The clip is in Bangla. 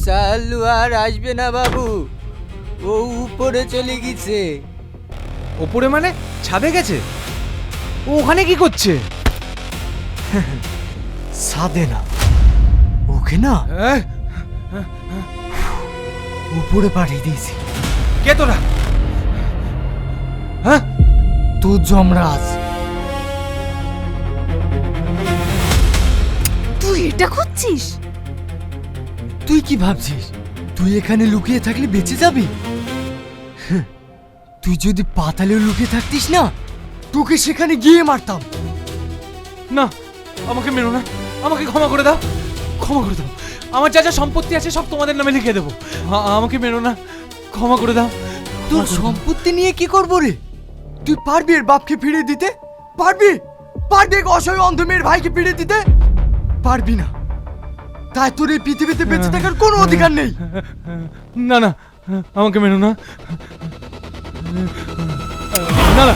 চালু আর আসবে না বাবু, ও উপরে চলে গেছে। ওপরে মানে ছাদে গেছে? ও ওখানে কি করছে? সাদে না, ওকে না হ্যাঁ? উপরে পাঠিয়ে দিয়েছি। কে তোরা? হ্যাঁ? তো যমরাজ। তুই এটা খুঁজছিস? তুই কি ভাবছিস তুই এখানে লুকিয়ে থাকলে বেঁচে যাবি? তুই যদি পাতালেও লুকিয়ে থাকতিস না, তোকে সেখানে গিয়ে মারতাম। না, আমাকে মেরো না, আমাকে ক্ষমা করে দাও, ক্ষমা করে দাও। আমার যা যা সম্পত্তি আছে সব তোমাদের নামে লিখে দেবো। আমাকে মেরো না, ক্ষমা করে দাও। তোর সম্পত্তি নিয়ে কি করবো রে? তুই পারবি এর বাপকে ফিরিয়ে দিতে? পারবি? পারবি এক অসহায় অন্ধ মেয়ের ভাইকে ফিরিয়ে দিতে? পারবি না। তাই তোর এই পৃথিবীতে বেঁচে থাকার কোনো অধিকার নেই। না না, আমাকে মেরো না, না না।